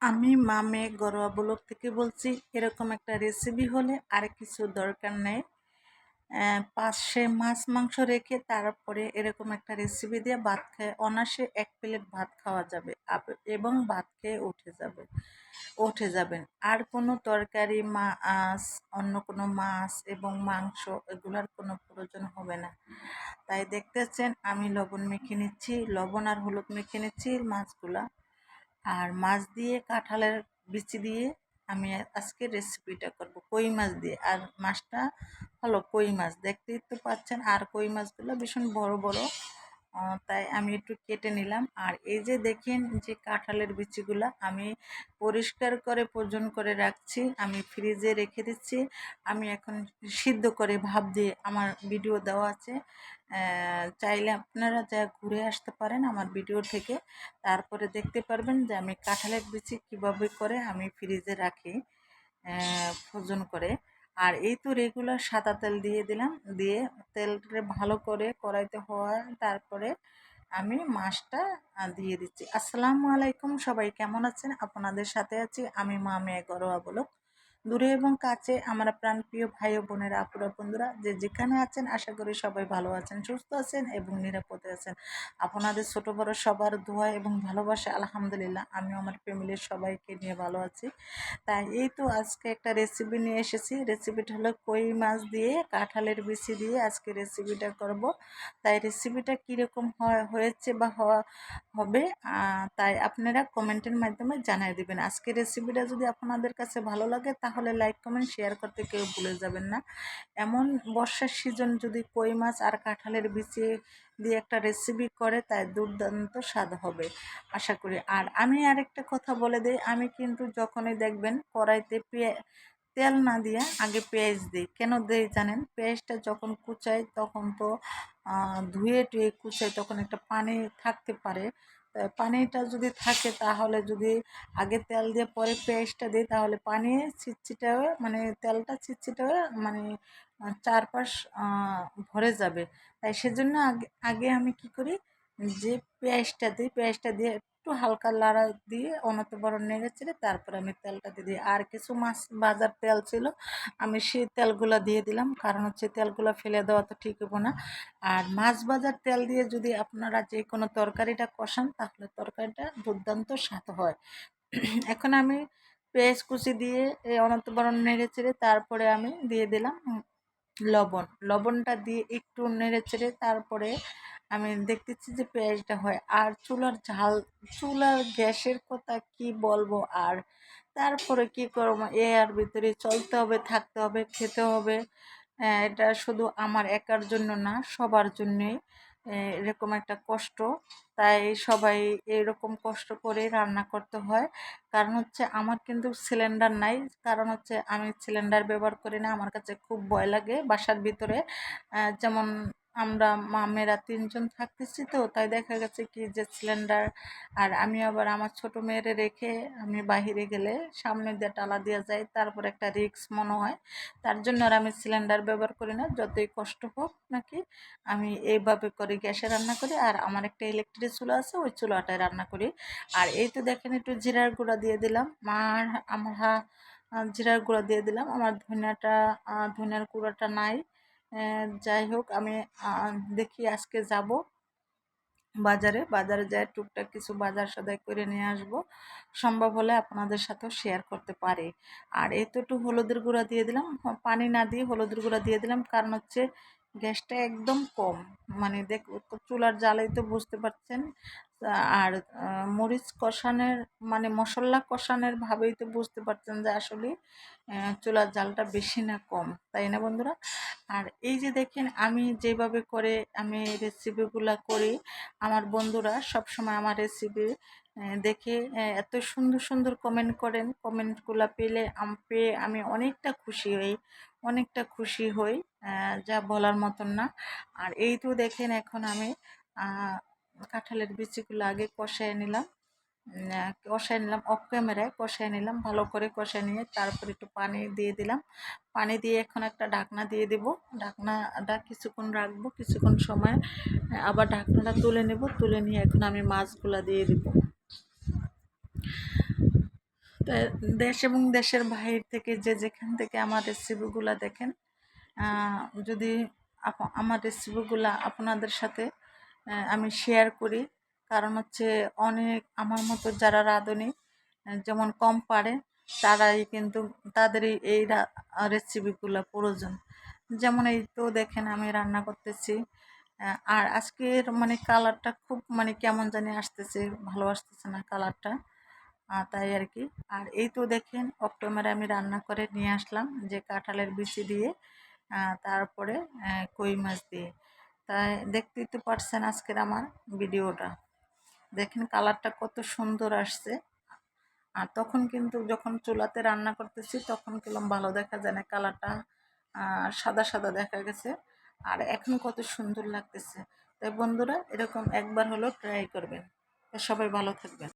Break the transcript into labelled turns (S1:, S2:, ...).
S1: আমি মামে ঘরোয়া ব্লগ থেকে বলছি। এরকম একটা রেসিপি হলে আর কিছু দরকার নেই। পাশে মাছ মাংস রেখে তারপরে এরকম একটা রেসিপি দিয়ে ভাত খেয়ে অনায়াসে 1 প্লেট ভাত খাওয়া যাবে এবং ভাত খেয়ে উঠে যাবেন। আর কোনো তরকারি, মাছ, অন্য কোনো মাছ এবং মাংস এগুলোর কোনো প্রয়োজন হবে না। তাই দেখতেছেন আমি লবণ মেখে নিচ্ছি, লবণ আর হলুদ মেখে নিচ্ছি মাছগুলা। আর মাছ দিয়ে কাঁঠালের বিচি দিয়ে আমি আজকে রেসিপিটা করব কই মাছ দিয়ে। আর মাছটা হলো কই মাছ, দেখতেই তো পাচ্ছেন। আর কই মাছগুলো ভীষণ বড় বড়, তাই আমি একটু কেটে নিলাম। আর এই যে দেখেন যে কাঁঠালের বিচিগুলো আমি পরিষ্কার করে ওজন করে রাখছি, আমি ফ্রিজে রেখে দিচ্ছি। আমি এখন সিদ্ধ করে ভাপ দিয়ে আমার ভিডিও দেওয়া আছে, চাইলে আপনারা যা ঘুরে আসতে পারেন আমার ভিডিও থেকে, তারপরে দেখতে পারবেন যে আমি কাঁঠালের বিচি কীভাবে করে আমি ফ্রিজে রাখি ওজন করে। আর এই তো রেগুলার সাদা তেল দিয়ে দিলাম, দিয়ে তেলটা ভালো করে কড়াইতে হওয়া, তারপরে আমি মাছটা দিয়ে দিচ্ছি। আসসালামু আলাইকুম, সবাই কেমন আছেন? আপনাদের সাথে আছি আমি মামে ঘরোয়া ব্লগ। দূরে এবং কাছে আমার প্রাণপ্রিয় ভাই ও বোনেরা, আপুরা, বন্ধুরা যে যেখানে আছেন, আশা করি সবাই ভালো আছেন, সুস্থ আছেন এবং নিরাপদে আছেন। আপনাদের ছোট বড় সবার দোয়া এবং ভালোবাসা আলহামদুলিল্লাহ আমিও আমার ফ্যামিলির সবাইকে নিয়ে ভালো আছি। তাই এই তো আজকে একটা রেসিপি নিয়ে এসেছি। রেসিপিটা হলো কই মাছ দিয়ে কাঁঠালের বিচি দিয়ে আজকে রেসিপিটা করব। তাই রেসিপিটা কীরকম হয়েছে বা হবে, তাই আপনারা কমেন্টের মাধ্যমে জানিয়ে দেবেন। আজকে রেসিপিটা যদি আপনাদের কাছে ভালো লাগে তাহলে লাইক কমেন্ট শেয়ার করতে কেউ ভুলে যাবেন না। এমন বর্ষার সিজন যদি কই মাছ আর কাঁঠালের বিচি দিয়ে একটা রেসিপি করে তাই দুর্দান্ত স্বাদ হবে আশা করি। আর আমি আরেকটা কথা বলে দিই, আমি কিন্তু যখনই দেখবেন কড়াইতে তেল না দিয়ে আগে পেঁয়াজ দিই। কেন দিই জানেন? পেঁয়াজটা যখন কুচাই তখন তো ধুয়ে টুয়ে কুচাই, তখন একটা পানি থাকতে পারে। পানিটা যদি থাকে তাহলে যদি আগে তেল দিয়ে পরে পেঁয়াজটা দিই তাহলে পানি ছিটছিটে হয়ে, মানে তেলটা ছিটছিটে হয়ে, মানে চারপাশ ভরে যাবে। তাই সেজন্য আগে আগে আমি কি করি, যে পেঁয়াজটা দিই, পেঁয়াজটা দিয়ে একটু হালকা লাড়া দিয়ে অনতবড় নেড়ে চেড়ে তারপরে আমি তেলটা দিয়ে দিই। আর কিছু মাছ ভাজার তেল ছিল, আমি সেই তেলগুলো দিয়ে দিলাম, কারণ হচ্ছে তেলগুলো ফেলে দেওয়া তো ঠিক হবো না। আর মাছ ভাজার তেল দিয়ে যদি আপনারা যে কোনো তরকারিটা কষান তাহলে তরকারিটা দুর্দান্ত স্বাদ হয়। এখন আমি পেঁয়াজ কুচি দিয়ে অনন্তবড় নেড়ে চেড়ে তারপরে আমি দিয়ে দিলাম লবণটা দিয়ে একটু নেড়ে চেড়ে তারপরে আমি দেখতেছি যে পেঁয়াজটা হয়। আর চুলার গ্যাসের কথা কি বলবো। আর তারপরে কি করবো, এর ভিতরে চলতে হবে, থাকতে হবে, খেতে হবে। এটা শুধু আমার একার জন্য না, সবার জন্যই এরকম একটা কষ্ট। তাই সবাই এরকম কষ্ট করে রান্না করতে হয়। কারণ হচ্ছে আমার কিন্তু সিলিন্ডার নাই, কারণ হচ্ছে আমি সিলিন্ডার ব্যবহার করি না, আমার কাছে খুব ভয় লাগে বাসার ভিতরে। যেমন আমরা মামেরা 3 জন থাকতেছি, তো তাই দেখা গেছে কি যে সিলিন্ডার, আর আমি আবার আমার ছোট মেয়েরে রেখে আমি বাহিরে গেলে সামনে দিয়ে টালা দিয়ে যাই, তারপর একটা রিস্ক মনে হয়। তার জন্য আর আমি সিলিন্ডার ব্যবহার করি না, যতই কষ্ট হোক নাকি আমি এইভাবে করে গ্যাসে রান্না করি। আর আমার একটা ইলেকট্রিক চুলা আছে, ওই চুলাটায় রান্না করি। আর এই তো দেখেন একটু জিরার গুঁড়া দিয়ে দিলাম, আমার জিরার গুঁড়া দিয়ে দিলাম। আমার ধনিয়ার গুঁড়াটা নাই। যাই হোক, আমি দেখি আজকে যাব বাজারে যায় টুকটাক কিছু বাজার সদাই করে নিয়ে আসব, সম্ভব হলে আপনাদের সাথেও শেয়ার করতে পারি। আর এই তো একটু হলুদের গুঁড়া দিয়ে দিলাম, পানি না দিয়ে হলুদের গুঁড়া দিয়ে দিলাম, কারণ হচ্ছে গ্যাসটা একদম কম, মানে চুলার জ্বালাই তো বুঝতে পারছেন। আর মরিচ কষানোর, মানে মশলা কষানোর ভাবেই তো বুঝতে পারছেন যে আসলে চুলার জালটা বেশি না কম, তাই না বন্ধুরা? আর এই যে দেখেন আমি যেভাবে করে আমি রেসিপিগুলো করি, আমার বন্ধুরা সবসময় আমার রেসিপি দেখে এত সুন্দর সুন্দর কমেন্ট করেন। কমেন্টগুলো পেয়ে আমি অনেকটা খুশি হই, যা বলার মতন না। আর এই তো দেখেন এখন আমি কাঁঠালের বিচিগুলো আগে কষায় নিলাম অফ ক্যামেরায়, কষায় নিলাম ভালো করে। কষায় নিয়ে তারপর একটু পানি দিয়ে দিলাম, পানি দিয়ে এখন একটা ঢাকনা দিয়ে দেব। ঢাকনাটা কিছুক্ষণ রাখবো, কিছুক্ষণ সময় আবার ঢাকনাটা তুলে নেব, তুলে নিয়ে এখন আমি মাছগুলা দিয়ে দিব। তা দেশ এবং দেশের বাহির থেকে যে যেখান থেকে আমার রেসিপিগুলা দেখেন, যদি আমার রেসিপিগুলা আপনাদের সাথে আমি শেয়ার করি, কারণ হচ্ছে অনেক আমার মতো যারা রাঁধুনি যেমন কম পারে, তারাই কিন্তু তাদেরই এই রেসিপিগুলো প্রয়োজন। যেমন এই তো দেখেন আমি রান্না করতেছি, আর আজকের মানে কালারটা খুব মানে কেমন জানি আসতেছে, ভালো আসতেছে না কালারটা, তাই আর কি। আর এই তো দেখেন অক্টোবরে আমি রান্না করে নিয়ে আসলাম যে কাঁঠালের বিচি দিয়ে, তারপরে কই মাছ দিয়ে। তাই দেখতেই তো পারছেন আজকের আমার ভিডিওটা, দেখেন কালারটা কত সুন্দর আসছে। আর তখন কিন্তু যখন চুলাতে রান্না করতেছি তখন কিরকম ভালো দেখা যায় না, কালারটা সাদা সাদা দেখা গেছে। আর এখন কত সুন্দর লাগতেছে। তাই বন্ধুরা এরকম একবার হলো ট্রাই করবেন। তো সবাই ভালো থাকবেন।